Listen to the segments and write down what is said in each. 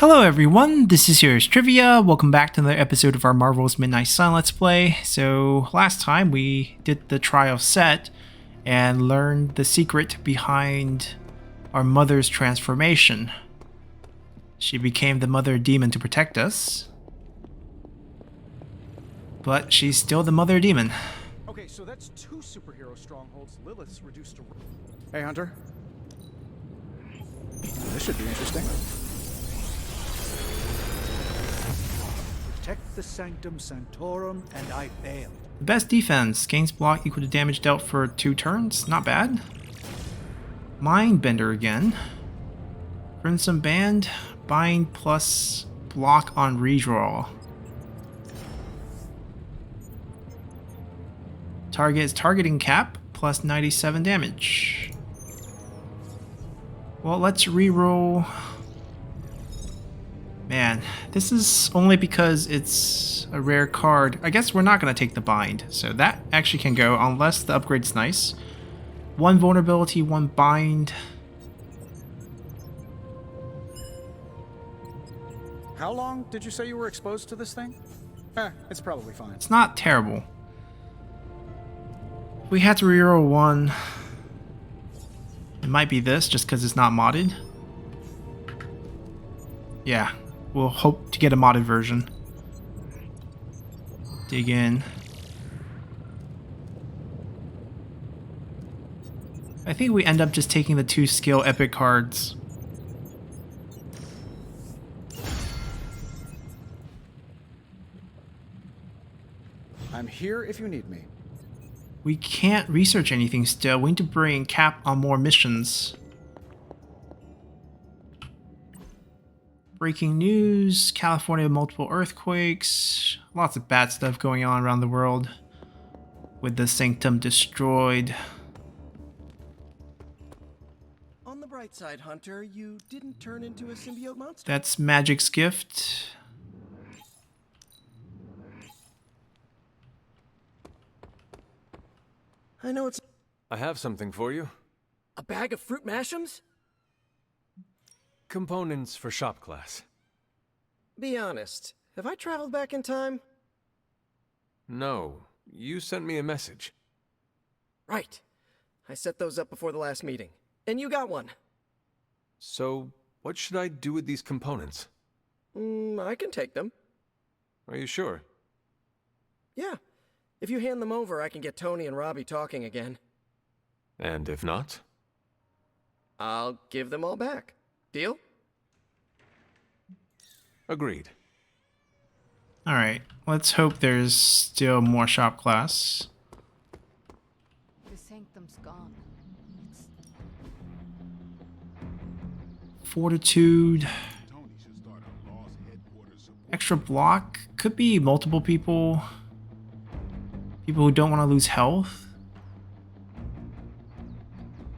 Hello everyone, this is Heroes Trivia. Welcome back to another episode of our Marvel's Midnight Sun Let's Play. So last time we did the trial set and learned the secret behind our mother's transformation. She became the mother demon to protect us. But she's still the mother demon. Okay, so that's two superhero strongholds Lilith's reduced to... Hey, Hunter. This should be interesting. Protect the Sanctum Sanctorum, and I failed. The best defense. Gains block equal to damage dealt for 2 turns. Not bad. Mindbender again. Crimson Band. Bind plus block on redraw. Target is targeting cap plus 97 damage. Well, let's reroll. Man, this is only because it's a rare card. I guess we're not going to take the bind, so that actually can go unless the upgrade's nice. 1 vulnerability, 1 bind. How long did you say you were exposed to this thing? It's probably fine. It's not terrible. We had to reroll 1. It might be this, just because it's not modded. Yeah, we'll hope to get a modded version. Dig in. I think we end up just taking the 2 skill epic cards. I'm here if you need me. We can't research anything still. We need to bring Cap on more missions. Breaking news, California multiple earthquakes. Lots of bad stuff going on around the world. With the Sanctum destroyed. On the bright side, Hunter, you didn't turn into a symbiote monster. That's Magic's gift. I know it's I have something for you. a bag of fruit mashems? Components for shop class. Be honest, have I traveled back in time? No, you sent me a message. Right. I set those up before the last meeting. And you got one. So, what should I do with these components? I can take them. Are you sure? Yeah. If you hand them over, I can get Tony and Robbie talking again. And if not? I'll give them all back. Deal? Agreed. Alright, let's hope there's still more shop class. The sanctum's gone. It's Fortitude. Extra block. Could be multiple people. People who don't want to lose health.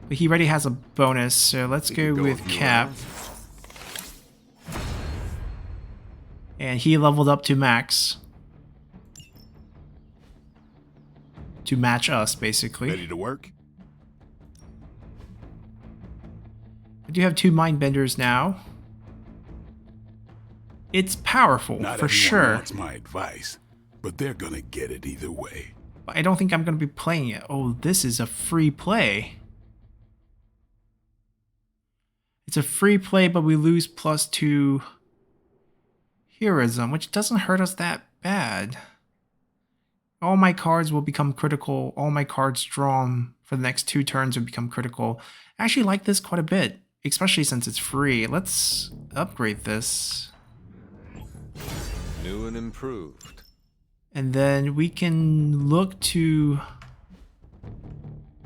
But he already has a bonus, so let's go with Cap. And he leveled up to max. To match us, basically. Ready to work? I do have 2 Mindbenders now. It's powerful, Not for everyone sure. wants my advice, but they're gonna get it either way. I don't think I'm going to be playing it. Oh, this is a free play. It's a free play, but we lose +2 heroism, which doesn't hurt us that bad. All my cards will become critical. All my cards drawn for the next 2 turns will become critical. I actually like this quite a bit, especially since it's free. Let's upgrade this. New and improved. And then we can look to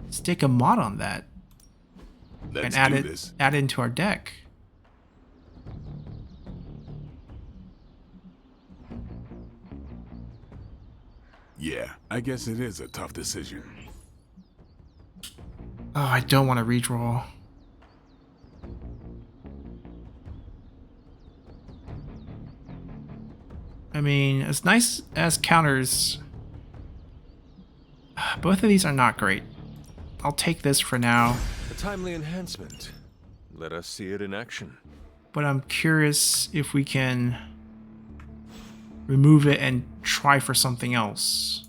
stick a mod on that. Let's and do this. add it into our deck. Yeah, I guess it is a tough decision. Oh, I don't want to redraw. I mean, as nice as counters, both of these are not great. I'll take this for now. A timely enhancement. Let us see it in action. but I'm curious if we can remove it and try for something else.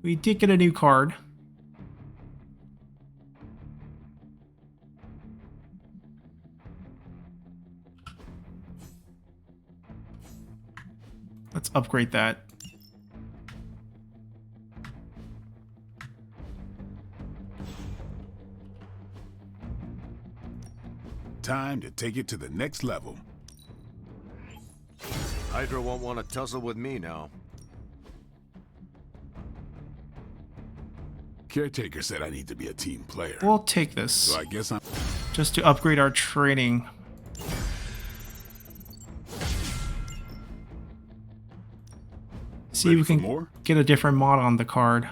We did get a new card. Let's upgrade that. Time to take it to the next level. Hydra won't want to tussle with me now. Caretaker said I need to be a team player. We'll take this So I guess I'm... just to upgrade our training. See if we Ready for can more? get a different mod on the card.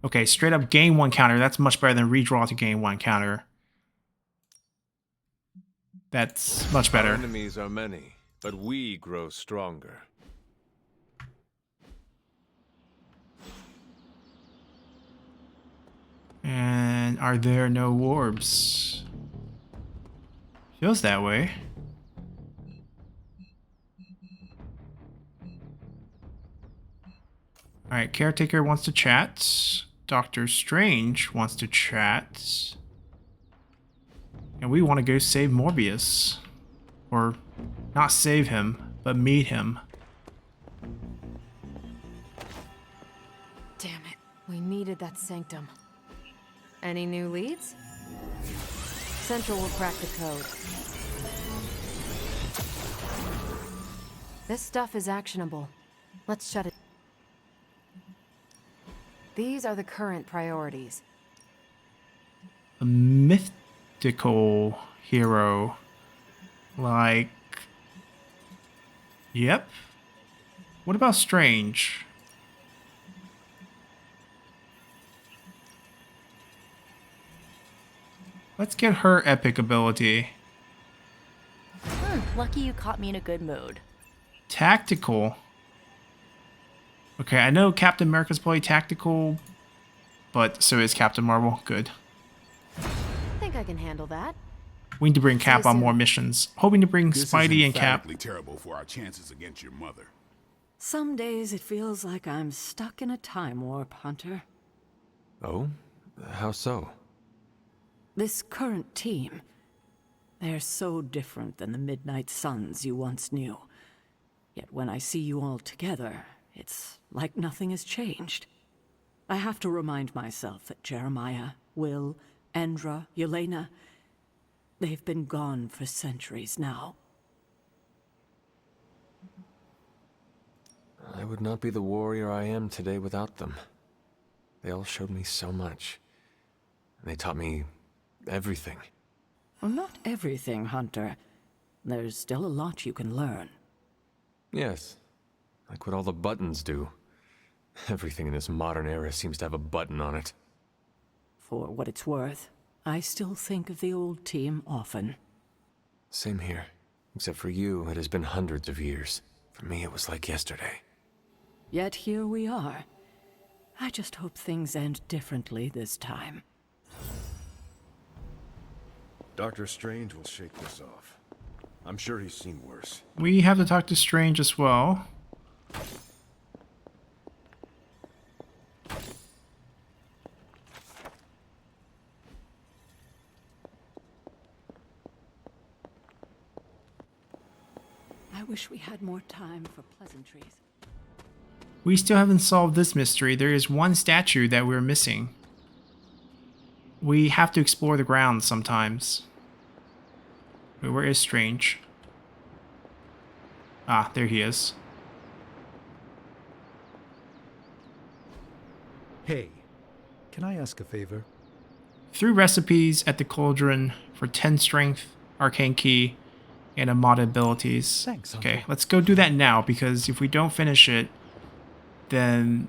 Okay, straight up gain 1 counter. That's much better than redraw to gain 1 counter. That's much Our better. enemies are many, but we grow stronger. And are there no orbs? Feels that way. Alright, Caretaker wants to chat. Doctor Strange wants to chat. And we want to go save Morbius. Or not save him, but meet him. Damn it. We needed that sanctum. Any new leads? Central will crack the code. This stuff is actionable. Let's shut it. These are the current priorities. A mythical hero. Like... Yep. What about Strange? Let's get her epic ability. Lucky you caught me in a good mood. Tactical. Okay, I know Captain America's probably tactical, but so is Captain Marvel. Good. I think I can handle that. We need to bring Cap See you on more soon. missions. Hoping to bring This is Spidey and Cap. emphatically terrible for our chances against your mother. Some days it feels like I'm stuck in a time warp, Hunter. Oh? How so? This current team, they're so different than the Midnight Suns you once knew. Yet when I see you all together, it's like nothing has changed. I have to remind myself that Jeremiah, Will, Endra, Yelena, they've been gone for centuries now. I would not be the warrior I am today without them. They all showed me so much. They taught me everything. Well, not everything, Hunter. There's still a lot you can learn. Yes, like what all the buttons do. Everything in this modern era seems to have a button on it. For what it's worth, I still think of the old team often. Same here. Except for you, it has been hundreds of years. For me, it was like yesterday. Yet here we are. I just hope things end differently this time. Doctor Strange will shake this off. I'm sure he's seen worse. We have to talk to Strange as well. I wish we had more time for pleasantries. We still haven't solved this mystery. There is one statue that we're missing. We have to explore the grounds sometimes. Wait, where is Strange? Ah, there he is. Hey, can I ask a favor? 3 recipes at the cauldron for 10 strength, arcane key, and a mod abilities. Thanks, Okay, Uncle. let's go do that now, because if we don't finish it, then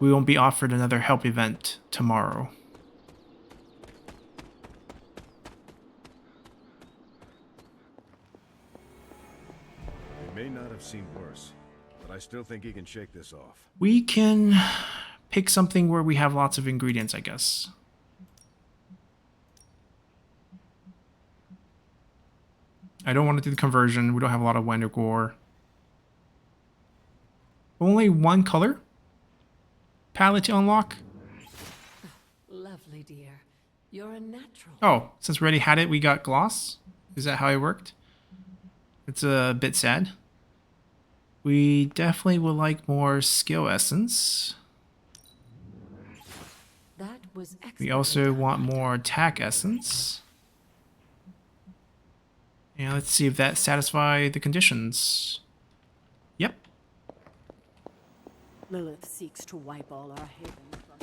we won't be offered another help event tomorrow. It may not have seemed worse, but I still think he can shake this off. We can pick something where we have lots of ingredients, I guess. I don't want to do the conversion. We don't have a lot of Wonder Gore. Only one color palette to unlock. Lovely, dear. You're a natural. Oh, since we already had it, we got gloss? Is that how it worked? It's a bit sad. We definitely would like more skill essence. That was excellent. We also want more attack essence. And let's see if that satisfies the conditions. Yep. Lilith seeks to wipe all our haven from.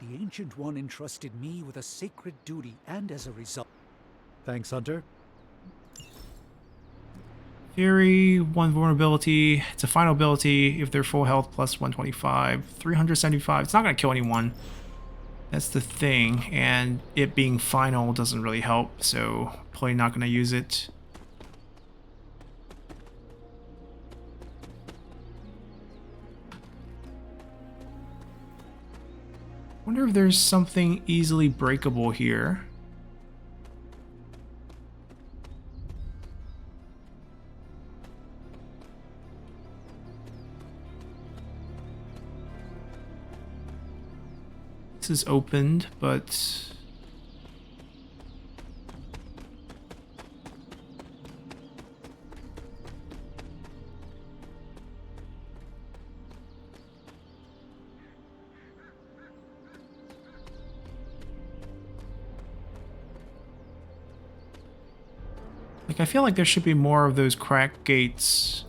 The Ancient One entrusted me with a sacred duty, and as a result... Thanks, Hunter. Fury, 1 vulnerability. It's a final ability if they're full health plus 125. 375. It's not going to kill anyone. That's the thing. And it being final doesn't really help, so probably not going to use it. Wonder if there's something easily breakable here. This is opened, but like I feel like there should be more of those cracked gates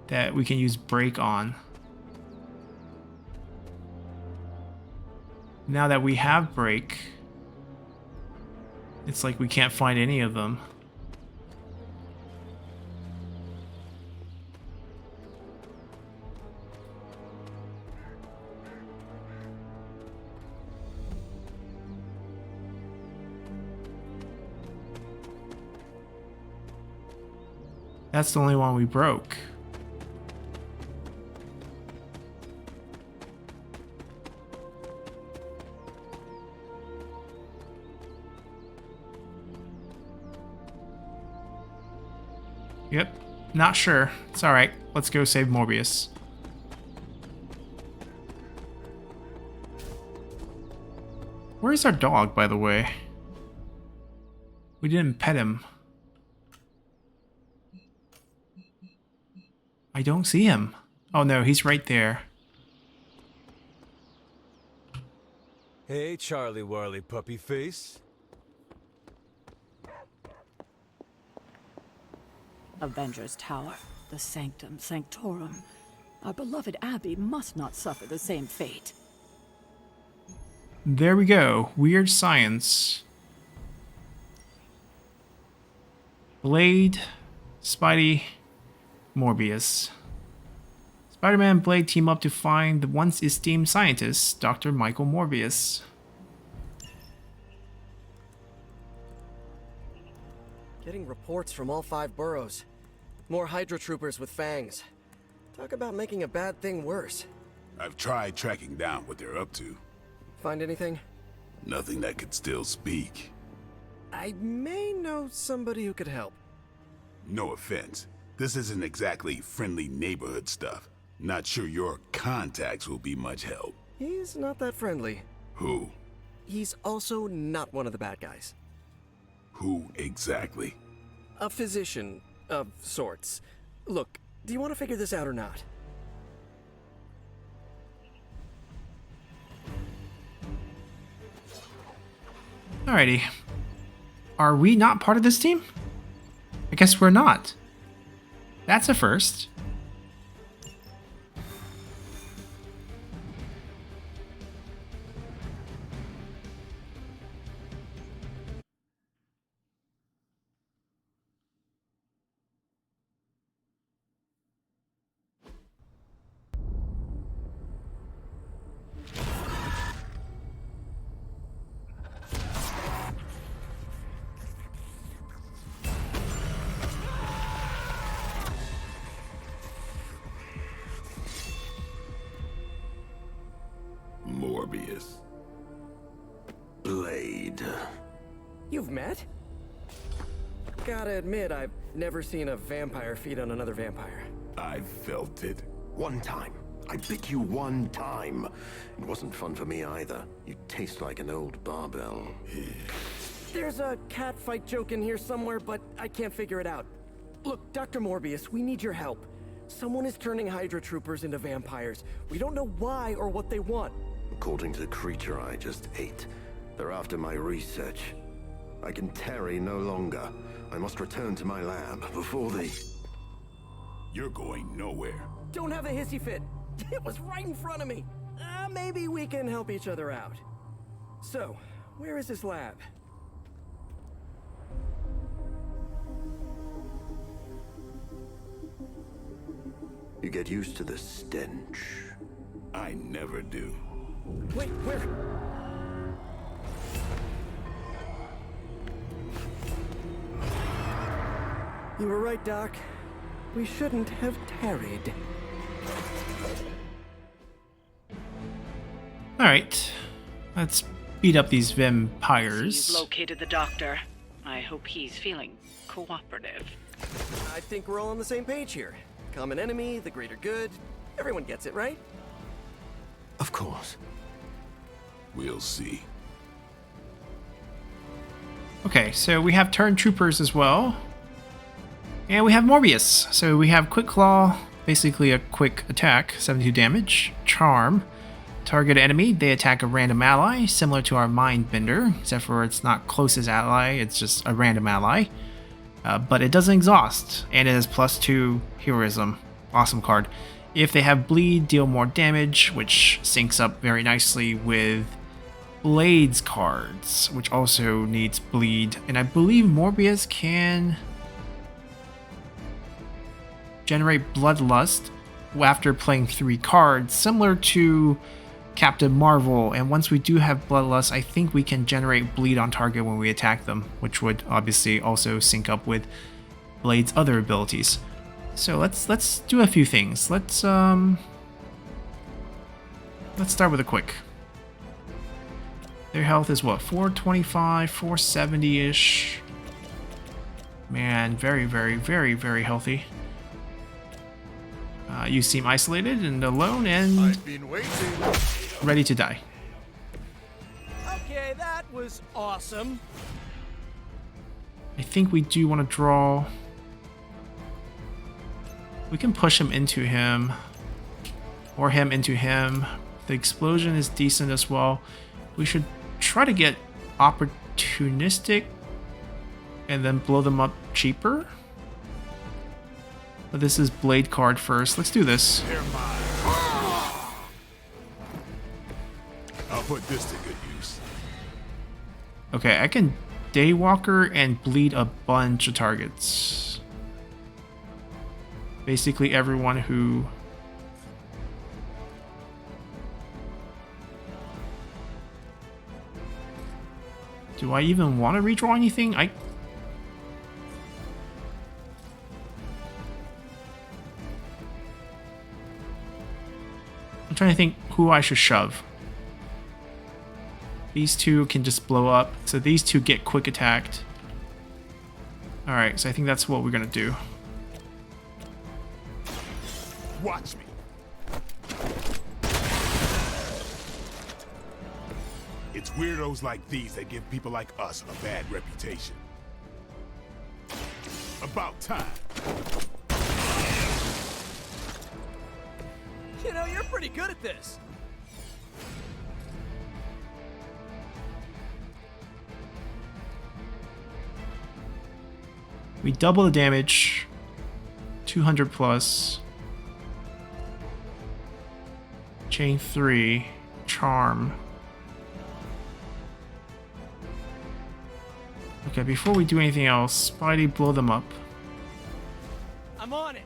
that we can use break on. Now that we have break, it's like we can't find any of them. That's the only one we broke. Yep, not sure. It's alright. Let's go save Morbius. Where's our dog, by the way? We didn't pet him. I don't see him. Oh no, he's right there. Hey, Charlie Warley puppy face. Avengers Tower, the Sanctum Sanctorum. Our beloved Abbey must not suffer the same fate. There we go. Weird science. Blade, Spidey, Morbius. Spider-Man and Blade team up to find the once esteemed scientist, Dr. Michael Morbius. Getting reports from all 5 boroughs. More Hydra troopers with fangs. Talk about making a bad thing worse. I've tried tracking down what they're up to. Find anything? Nothing that could still speak. I may know somebody who could help. No offense. This isn't exactly friendly neighborhood stuff. Not sure your contacts will be much help. He's not that friendly. Who? He's also not one of the bad guys. Who exactly? A physician of sorts. Look, do you want to figure this out or not? Alrighty. Are we not part of this team? I guess we're not. That's a first. Morbius. Blade. You've met? Gotta admit, I've never seen a vampire feed on another vampire. I felt it. One time. I bit you one time. It wasn't fun for me either. You taste like an old barbell. There's a cat fight joke in here somewhere, but I can't figure it out. Look, Dr. Morbius, we need your help. Someone is turning Hydra troopers into vampires. We don't know why or what they want. According to the creature I just ate, they're after my research. I can tarry no longer. I must return to my lab before they... You're going nowhere. Don't have a hissy fit. It was right in front of me. Maybe we can help each other out. So, where is this lab? You get used to the stench. I never do. Wait, where? You were right, Doc. We shouldn't have tarried. Alright. Let's beat up these vampires. You've located the doctor. I hope he's feeling cooperative. I think we're all on the same page here. Common enemy, the greater good. Everyone gets it, right? Of course. We'll see. Okay, so we have turned troopers as well. And we have Morbius. So we have Quick Claw, basically a quick attack, 72 damage. Charm. Target enemy, they attack a random ally, similar to our Mindbender, except for it's not closest ally, it's just a random ally. But it doesn't exhaust, and it has +2 heroism. Awesome card. If they have bleed, deal more damage, which syncs up very nicely with Blade's cards, which also needs bleed. And I believe Morbius can generate Bloodlust after playing 3 cards, similar to Captain Marvel. And once we do have Bloodlust, I think we can generate bleed on target when we attack them, which would obviously also sync up with Blade's other abilities. So let's do a few things. Let's start with a quick. Their health is what, 425, 470-ish. Man, very, very, very, very healthy. You seem isolated and alone and I've been waiting. Ready to die. Okay, that was awesome. I think we do want to draw. We can push him into him, or him into him. The explosion is decent as well. We should try to get opportunistic and then blow them up cheaper. But this is Blade card first. Let's do this. I'll put this to good use. Okay, I can Daywalker and bleed a bunch of targets. Basically everyone who... Do I even want to redraw anything? I'm trying to think who I should shove. These two can just blow up, so these two get quick attacked. Alright, so I think that's what we're gonna do. Watch me. It's weirdos like these that give people like us a bad reputation. About time. You know, you're pretty good at this. We double the damage, 200 plus. Chain 3, charm. Okay, before we do anything else, Spidey, blow them up. I'm on it.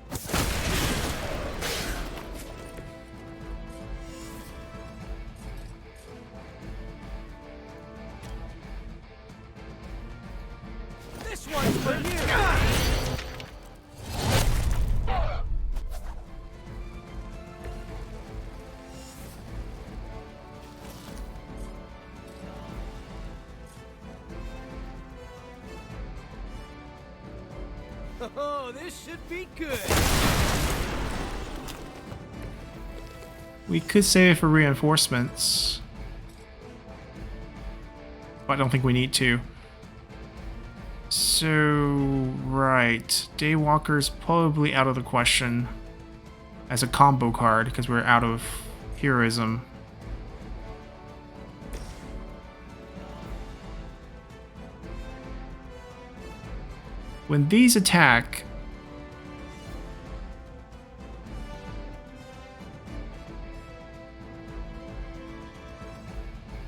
This one's for you. Oh, this should be good. We could save it for reinforcements, but I don't think we need to. So, right. Daywalker's probably out of the question as a combo card because we're out of heroism. When these attack,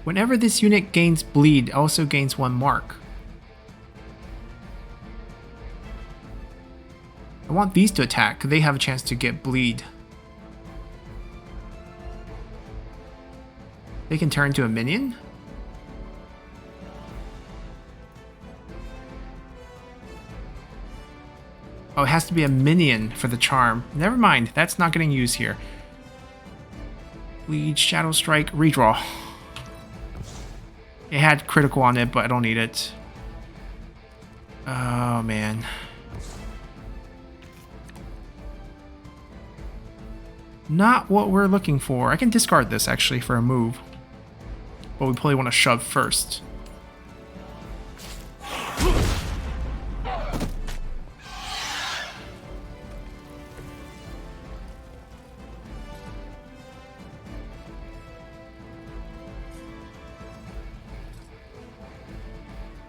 whenever this unit gains bleed, it also gains 1 mark. I want these to attack because they have a chance to get bleed. They can turn into a minion? Oh, it has to be a minion for the charm. Never mind, that's not getting used here. Bleed, Shadow Strike, redraw. It had critical on it, but I don't need it. Oh, man. Not what we're looking for. I can discard this, actually, for a move. But we probably want to shove first.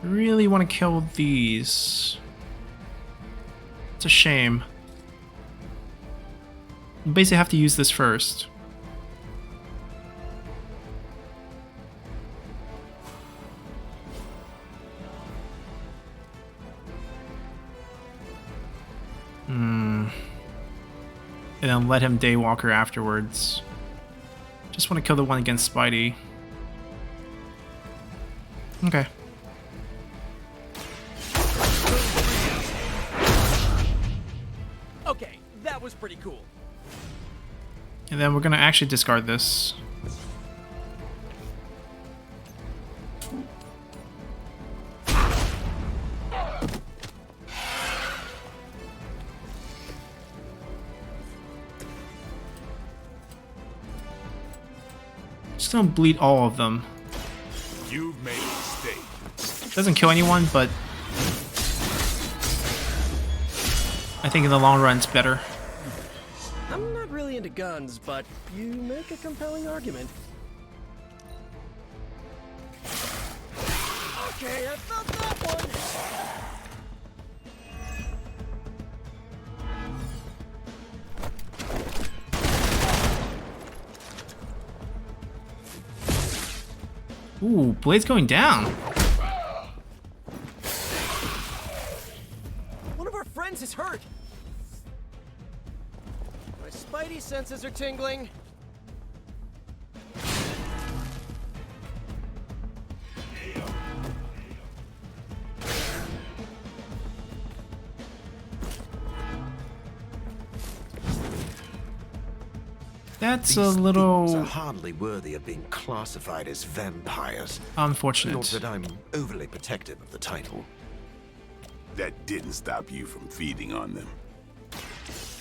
Really want to kill these. It's a shame. You basically have to use this first. And then let him Daywalker afterwards. Just want to kill the one against Spidey. Okay. Okay, that was pretty cool. And then we're going to actually discard this. Just going to bleed all of them. You've made a mistake. Doesn't kill anyone, but I think in the long run it's better. I'm not really into guns, but you make a compelling argument. Okay, I felt that one. Ooh, Blade's going down. One of our friends is hurt. My spidey senses are tingling. That's These a little things are hardly worthy of being classified as vampires. unfortunate. Not that I'm overly protective of the title. That didn't stop you from feeding on them.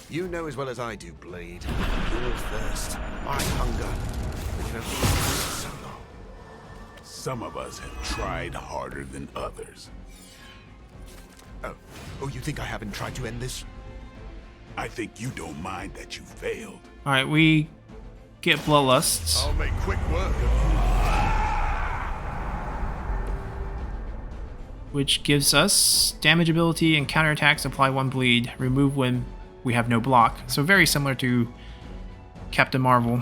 You know as well as I do, Blade. Your thirst, my hunger. We can only do so long. Some of us have tried harder than others. Oh, you think I haven't tried to end this? I think you don't mind that you failed. Alright, we get Bloodlusts. I'll make quick work. Which gives us damage ability and counterattacks, apply 1 bleed, remove when we have no block. So very similar to Captain Marvel.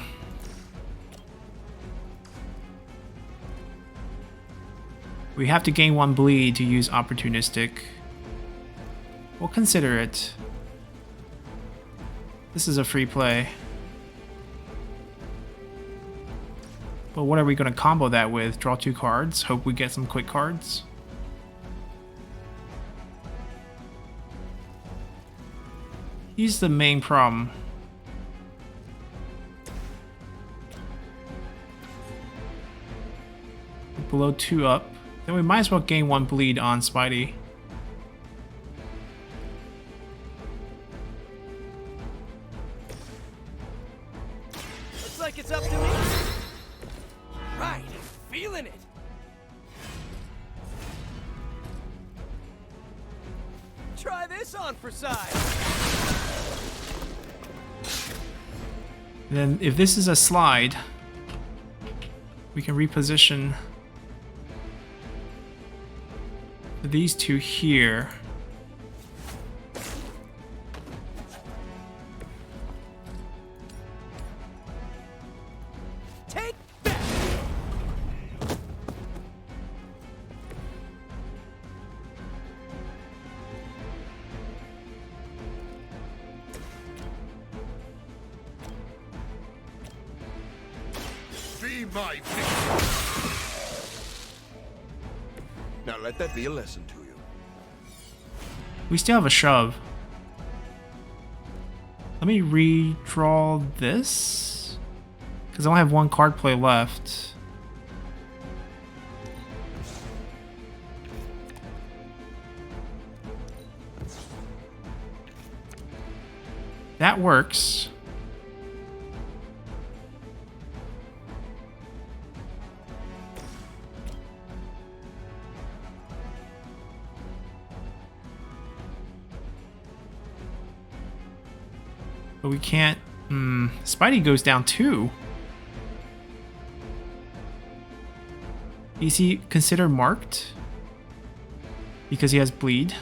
We have to gain 1 bleed to use opportunistic. We'll consider it. This is a free play. But what are we going to combo that with? Draw 2 cards, hope we get some quick cards. He's the main problem. Below 2 up. Then we might as well gain 1 bleed on Spidey. Try this on for size. Then if this is a slide, we can reposition these two here. Take that. Be my victim. Now let that be a lesson to you. We still have a shove. Let me redraw this, because I only have one card play left. That works. But we can't... Spidey goes down too. Is he considered marked? Because he has bleed?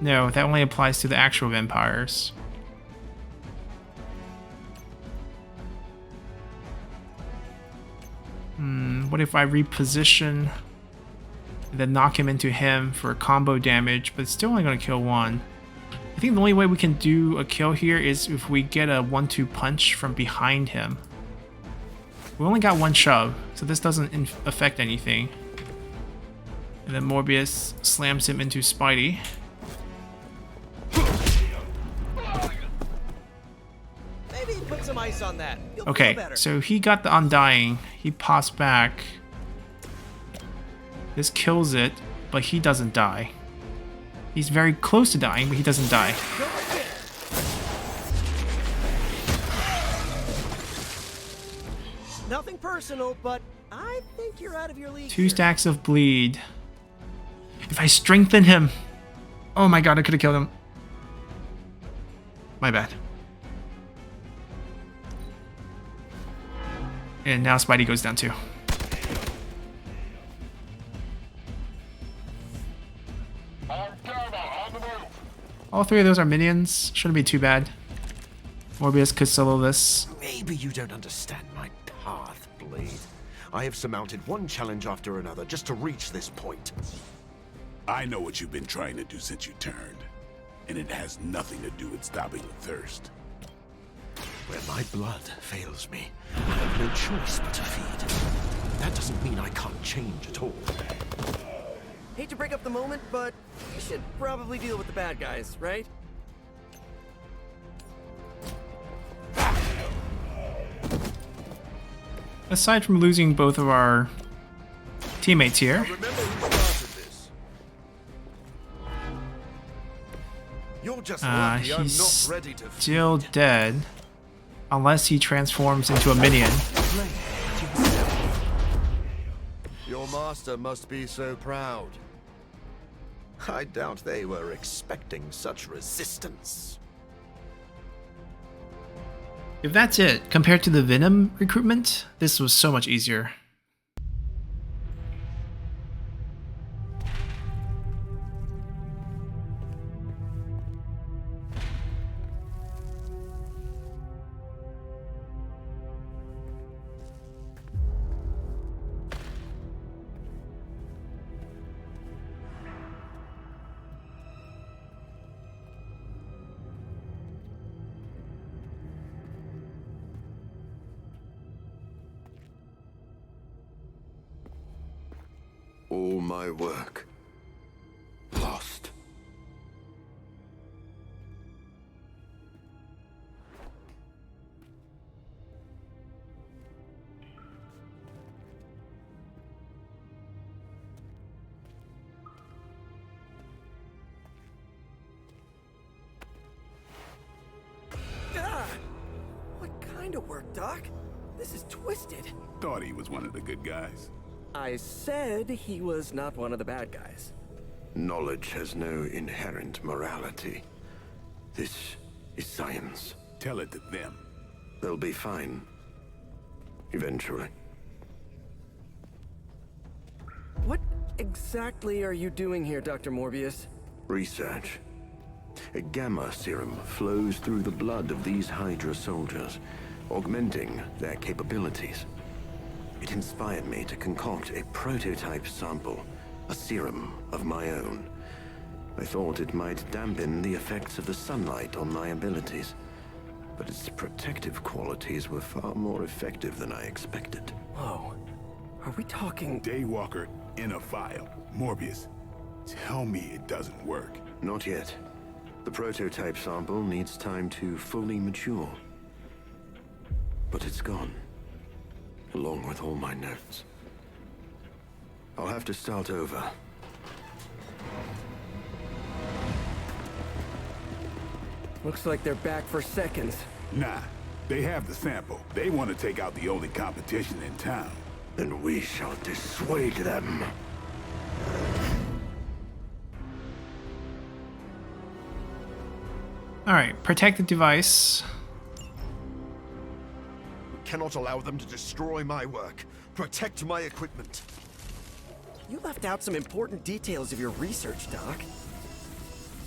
No, that only applies to the actual vampires. What if I reposition and then knock him into him for combo damage, but it's still only going to kill one? I think the only way we can do a kill here is if we get a 1-2 punch from behind him. We only got one shove, so this doesn't affect anything. And then Morbius slams him into Spidey. Maybe put some ice on that. You'll feel Okay, better. so he got the Undying. He pops back. This kills it, but he doesn't die. He's very close to dying, but he doesn't die. Nothing personal, but I think you're out of your league. 2 stacks of bleed. If I strengthen him... Oh my god, I could have killed him. My bad. And now Spidey goes down too. All 3 of those are minions. Shouldn't be too bad. Morbius could solo this. Maybe you don't understand my path, Blade. I have surmounted one challenge after another just to reach this point. I know what you've been trying to do since you turned, and it has nothing to do with stopping the thirst. Where my blood fails me, I have no choice but to feed. That doesn't mean I can't change at all. Hate to break up the moment, but we should probably deal with the bad guys, right? Aside from losing both of our teammates here, Remember who started this. You're just lucky I'm he's not ready to still dead. Unless he transforms into a minion. Your master must be so proud. I doubt they were expecting such resistance. If that's it, compared to the Venom recruitment, this was so much easier. All my work lost. Ah! What kind of work, Doc? This is twisted. Thought he was one of the good guys. I said he was not one of the bad guys. Knowledge has no inherent morality. This is science. Tell it to them. They'll be fine. Eventually. What exactly are you doing here, Dr. Morbius? Research. A gamma serum flows through the blood of these Hydra soldiers, augmenting their capabilities. It inspired me to concoct a prototype sample, a serum of my own. I thought it might dampen the effects of the sunlight on my abilities, but its protective qualities were far more effective than I expected. Whoa. Are we talking... Daywalker in a vial. Morbius, tell me it doesn't work. Not yet. The prototype sample needs time to fully mature. But it's gone, along with all my notes. I'll have to start over. Looks like they're back for seconds. Nah, they have the sample. They want to take out the only competition in town. Then we shall dissuade them. Alright, protect the device. We cannot allow them to destroy my work. Protect my equipment. You left out some important details of your research, Doc.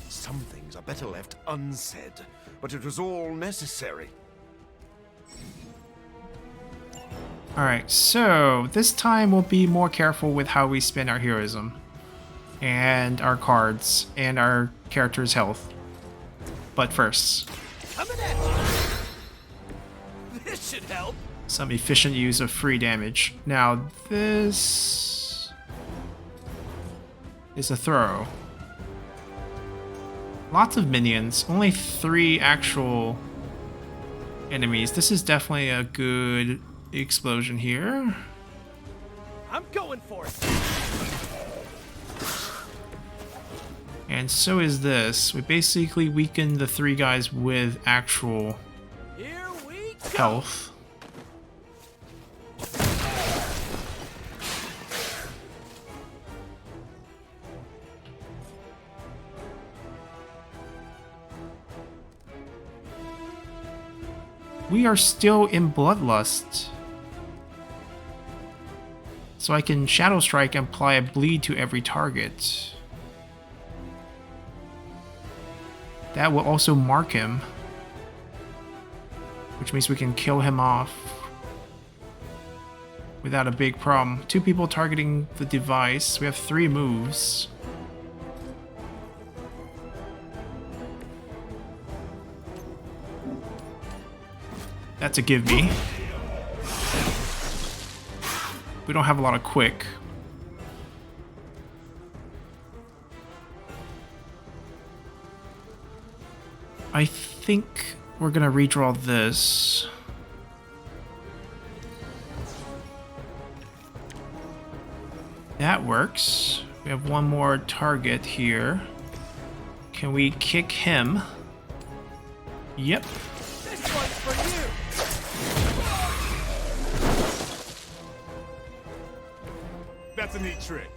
Some things are better left unsaid, but it was all necessary. Alright, so this time we'll be more careful with how we spend our heroism. And our cards, and our character's health. But first, This should help. some efficient use of free damage. Now this is a throw. Lots of minions, only 3 actual enemies. This is definitely a good explosion here. I'm going for it. And so is this. We basically weaken the 3 guys with actual Here we go. health. We are still in Bloodlust. So I can Shadow Strike and apply a bleed to every target. That will also mark him, which means we can kill him off without a big problem. 2 people targeting the device. We have 3 moves. That's a give me. We don't have a lot of quick. I think we're gonna redraw this. That works. We have 1 more target here. Can we kick him? Yep. This one's for you. That's a neat trick.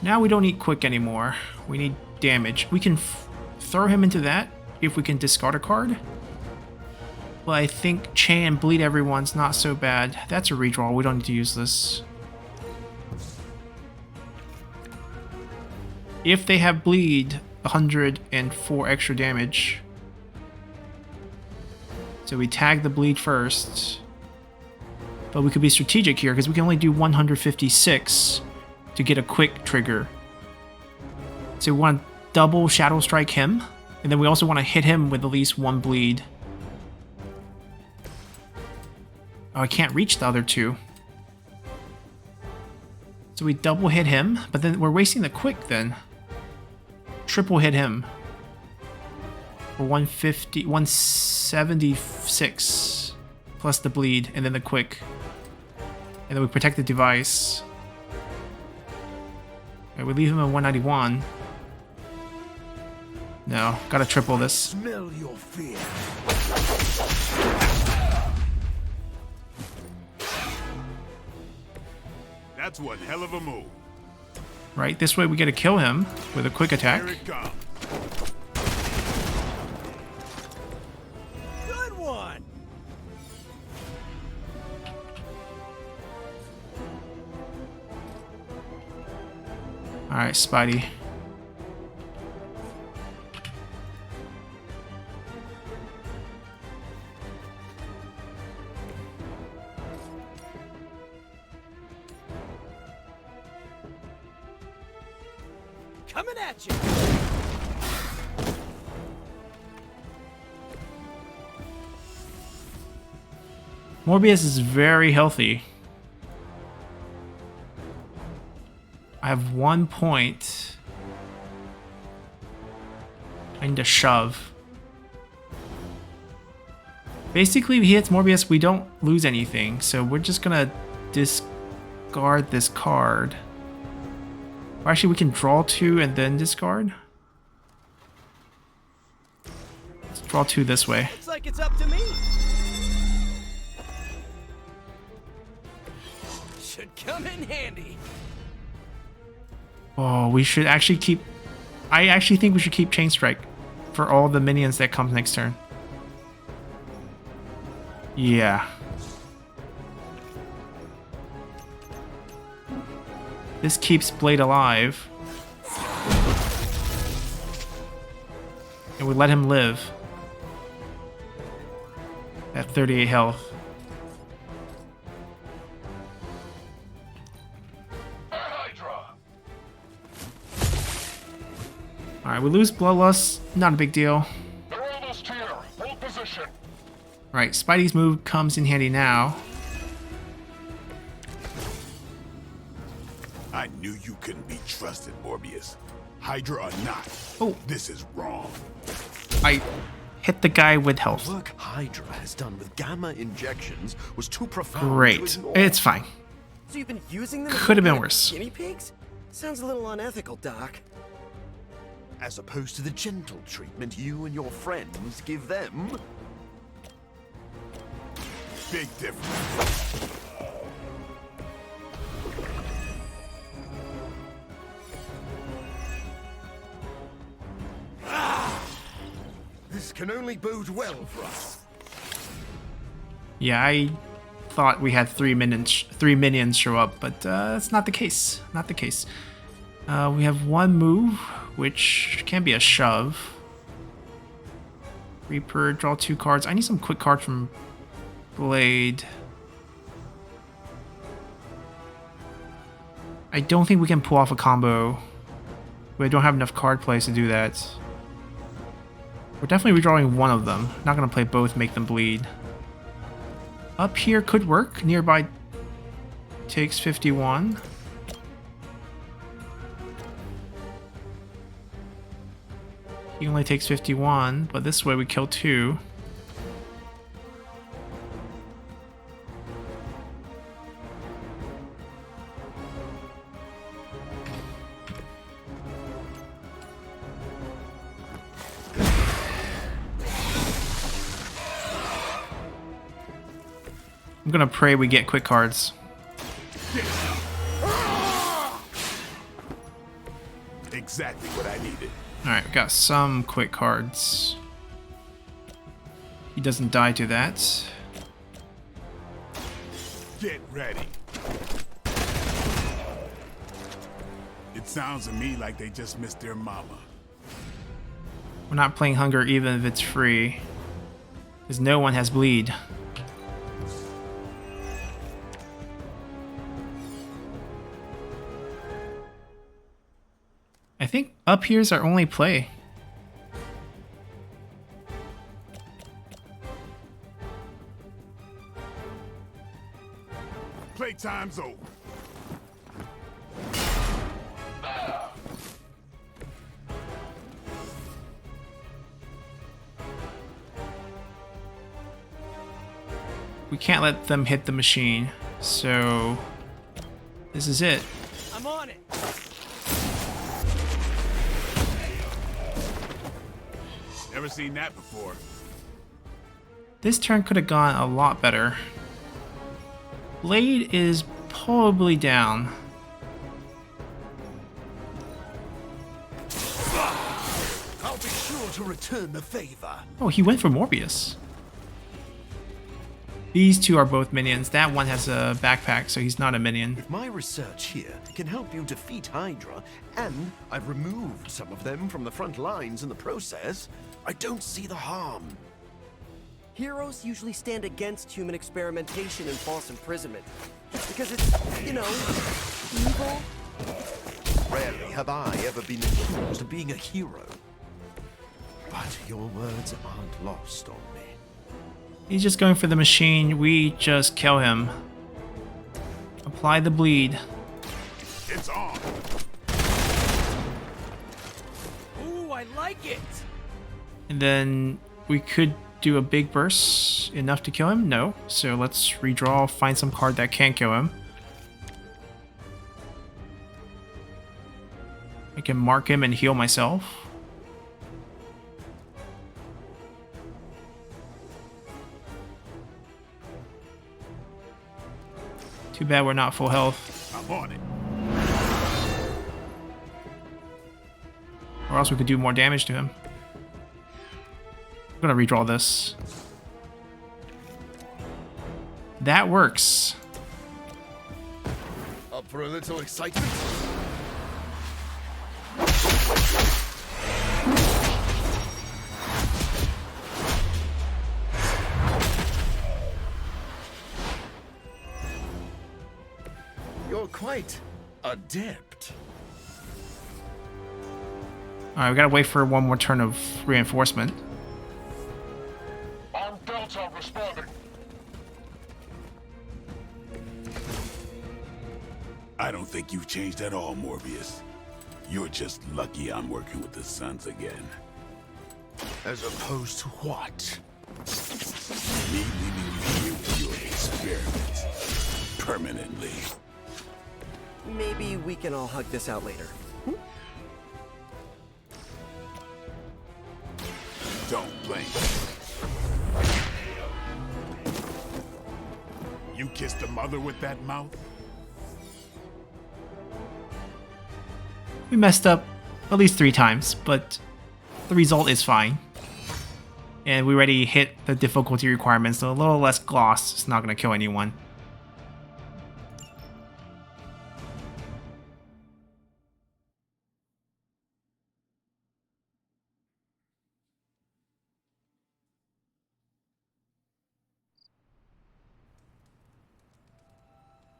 Now we don't need quick anymore. We need damage. We can throw him into that if we can discard a card. But I think chain and bleed everyone's not so bad. That's a redraw. We don't need to use this. If they have bleed, 104 extra damage. So we tag the bleed first. But we could be strategic here because we can only do 156 to get a quick trigger. So we want to double Shadow Strike him. And then we also want to hit him with at least 1 bleed. Oh, I can't reach the other 2. So we double hit him, but then we're wasting the quick then. Triple hit him. For 150, 176. Plus the bleed, and then the quick. And then we protect the device. Okay, we leave him at 191. No, gotta triple this. Smell your fear. That's one hell of a move. Right, this way we get to kill him with a quick attack. Here it comes. Good one. All right, Spidey. Coming at you. Morbius is very healthy. I have 1 point. I need to shove. Basically, if he hits Morbius, we don't lose anything, so we're just gonna discard this card. Or actually, we can draw 2 and then discard. Let's draw 2 this way. Looks like it's up to me. Should come in handy. Oh, we should actually keep... I actually think we should keep Chain Strike for all the minions that comes next turn. Yeah. This keeps Blade alive. And we let him live. At 38 health. Alright, we lose Bloodlust. Not a big deal. Right, Spidey's move comes in handy now. I knew you couldn't be trusted, Morbius. Hydra or not. Oh. This is wrong. I hit the guy with health. The work Hydra has done with gamma injections was too profound. Great. To ignore. It's fine. So you've been using them? Could have been like worse. Guinea pigs? Sounds a little unethical, Doc. As opposed to the gentle treatment you and your friends give them. Big difference. This can only bode well for us. Yeah, I thought we had three minions show up, but that's not the case. Not the case. We have one move, which can be a shove. Reaper, draw 2 cards. I need some quick cards from Blade. I don't think we can pull off a combo. We don't have enough card plays to do that. We're definitely redrawing one of them. Not going to play both, make them bleed. Up here could work. Nearby takes 51. He only takes 51, but this way we kill 2. I'm gonna pray we get quick cards. Exactly what I needed. Alright, we got some quick cards. He doesn't die to that. Get ready. It sounds to me like they just missed their mama. We're not playing Hunger even if it's free. Because no one has bleed. I think up here's our only play. Playtime's over. We can't let them hit the machine, so this is it. I'm on it. Never seen that before. This turn could have gone a lot better. Blade is probably down. I'll be sure to return the favor. Oh, he went for Morbius. These two are both minions. That one has a backpack, so he's not a minion. If my research here can help you defeat Hydra, and I've removed some of them from the front lines in the process, I don't see the harm. Heroes usually stand against human experimentation and false imprisonment. Because it's, you know, evil. Rarely have I ever been accused of being a hero. But your words aren't lost on me. He's just going for the machine. We just kill him. Apply the bleed. It's on. Ooh, I like it. And then we could do a big burst. Enough to kill him? No. So let's redraw, find some card that can kill him. I can mark him and heal myself. Too bad we're not full health. I'm on it. Or else we could do more damage to him. I'm gonna redraw this. That works. Up for a little excitement? You're quite adept. Alright, we gotta wait for one more turn of reinforcement. On Delta responding. I don't think you've changed at all, Morbius. You're just lucky I'm working with the Suns again. As opposed to what? Me leaving you here with your experiments. Permanently. Maybe we can all hug this out later. Don't blame. You kissed a mother with that mouth? We messed up at least 3 times, but the result is fine. And we already hit the difficulty requirements, so a little less gloss is not going to kill anyone.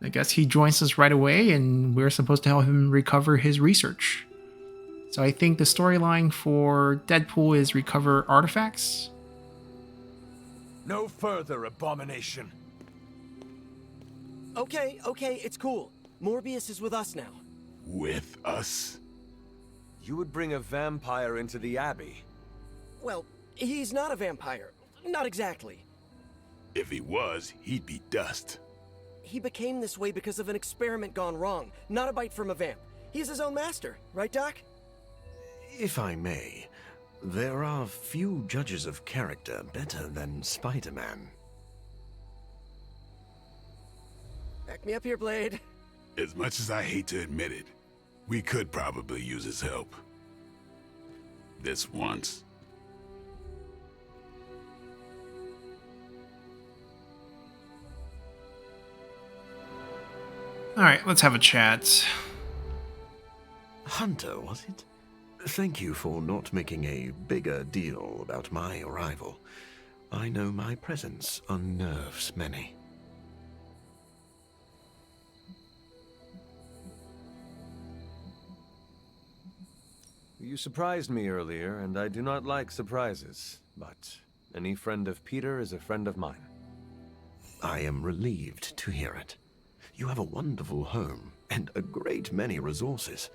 I guess he joins us right away, and we're supposed to help him recover his research. So I think the storyline for Deadpool is recover artifacts. No further abomination. Okay, it's cool. Morbius is with us now. With us? You would bring a vampire into the Abbey. Well, he's not a vampire. Not exactly. If he was, he'd be dust. He became this way because of an experiment gone wrong, not a bite from a vamp. He's his own master, right, Doc? If I may, there are few judges of character better than Spider-Man. Back me up here, Blade. As much as I hate to admit it, we could probably use his help. This once. Alright, let's have a chat. Hunter, was it? Thank you for not making a bigger deal about my arrival. I know my presence unnerves many. You surprised me earlier, and I do not like surprises, but any friend of Peter is a friend of mine. I am relieved to hear it. You have a wonderful home, and a great many resources.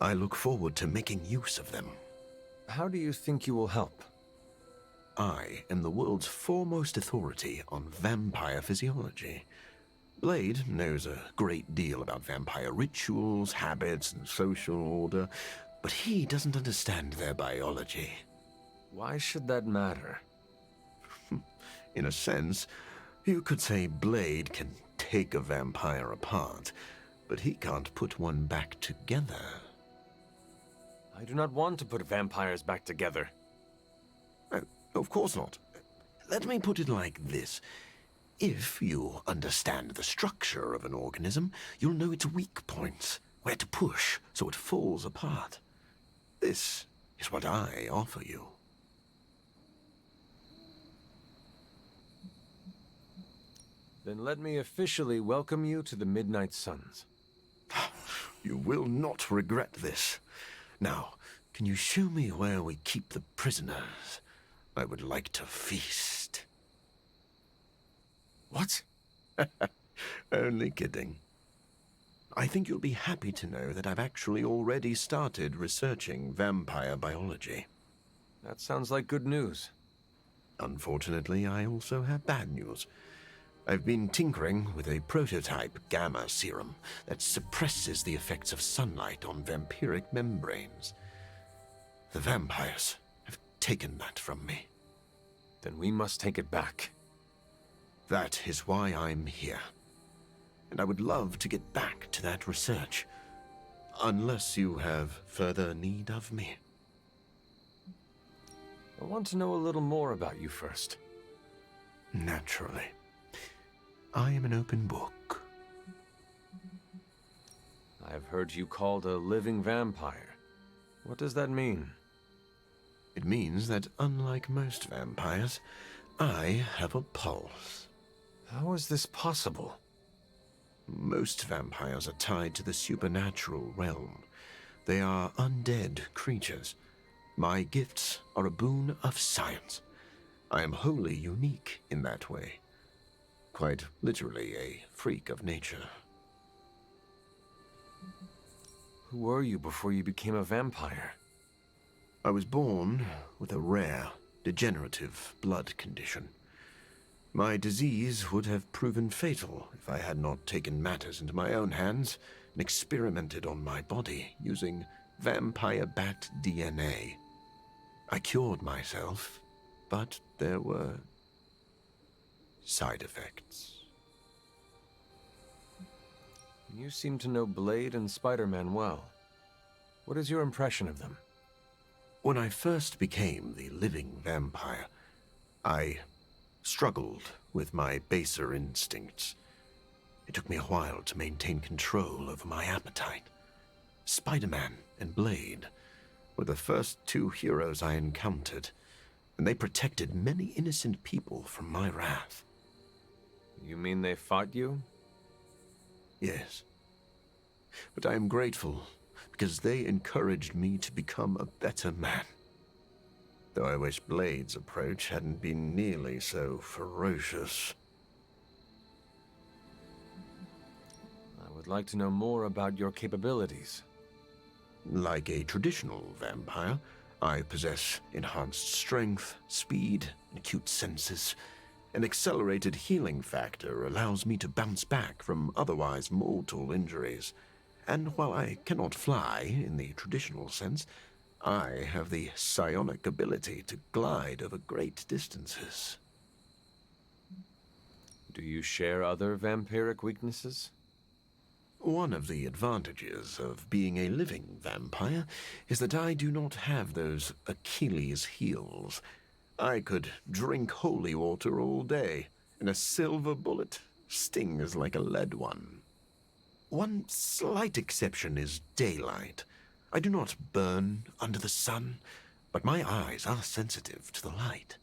I look forward to making use of them. How do you think you will help? I am the world's foremost authority on vampire physiology. Blade knows a great deal about vampire rituals, habits, and social order, but he doesn't understand their biology. Why should that matter? In a sense, you could say Blade can take a vampire apart, but he can't put one back together. I do not want to put vampires back together. No, of course not. Let me put it like this. If you understand the structure of an organism, you'll know its weak points, where to push so it falls apart. This is what I offer you. Then let me officially welcome you to the Midnight Suns. You will not regret this. Now, can you show me where we keep the prisoners? I would like to feast. What? Only kidding. I think you'll be happy to know that I've actually already started researching vampire biology. That sounds like good news. Unfortunately, I also have bad news. I've been tinkering with a prototype gamma serum that suppresses the effects of sunlight on vampiric membranes. The vampires have taken that from me. Then we must take it back. That is why I'm here. And I would love to get back to that research. Unless you have further need of me. I want to know a little more about you first. Naturally. I am an open book. I have heard you called a living vampire. What does that mean? It means that unlike most vampires, I have a pulse. How is this possible? Most vampires are tied to the supernatural realm. They are undead creatures. My gifts are a boon of science. I am wholly unique in that way. Quite literally a freak of nature. Who were you before you became a vampire? I was born with a rare, degenerative blood condition. My disease would have proven fatal if I had not taken matters into my own hands and experimented on my body using vampire bat DNA. I cured myself, but there were side effects. You seem to know Blade and Spider-Man well. What is your impression of them? When I first became the living vampire, I struggled with my baser instincts. It took me a while to maintain control over my appetite. Spider-Man and Blade were the first two heroes I encountered, and they protected many innocent people from my wrath. You mean they fought you? Yes. But I am grateful because they encouraged me to become a better man. Though I wish Blade's approach hadn't been nearly so ferocious. I would like to know more about your capabilities. Like a traditional vampire, I possess enhanced strength, speed, and acute senses. An accelerated healing factor allows me to bounce back from otherwise mortal injuries. And while I cannot fly in the traditional sense, I have the psionic ability to glide over great distances. Do you share other vampiric weaknesses? One of the advantages of being a living vampire is that I do not have those Achilles heels. I could drink holy water all day, and a silver bullet stings like a lead one. One slight exception is daylight. I do not burn under the sun, but my eyes are sensitive to the light,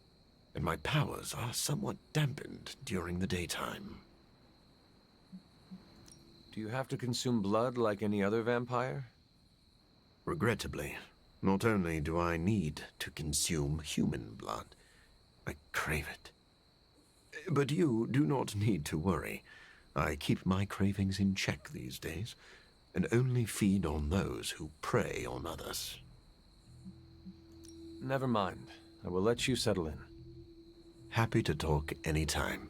and my powers are somewhat dampened during the daytime. Do you have to consume blood like any other vampire? Regrettably, not only do I need to consume human blood, I crave it. But you do not need to worry. I keep my cravings in check these days, and only feed on those who prey on others. Never mind. I will let you settle in. Happy to talk anytime.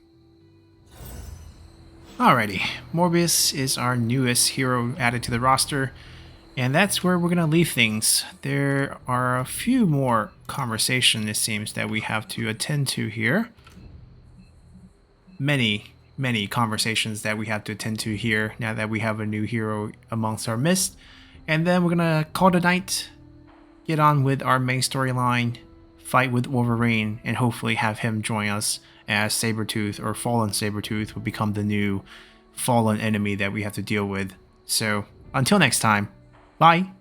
Alrighty, Morbius is our newest hero added to the roster, and that's where we're going to leave things. There are a few more conversations, it seems, that we have to attend to here. Many many conversations that we have to attend to here now that we have a new hero amongst our midst. And then we're gonna call it a night, get on with our main storyline, fight with Wolverine, and hopefully have him join us as Sabretooth, or Fallen Sabretooth will become the new fallen enemy that we have to deal with. So until next time, bye!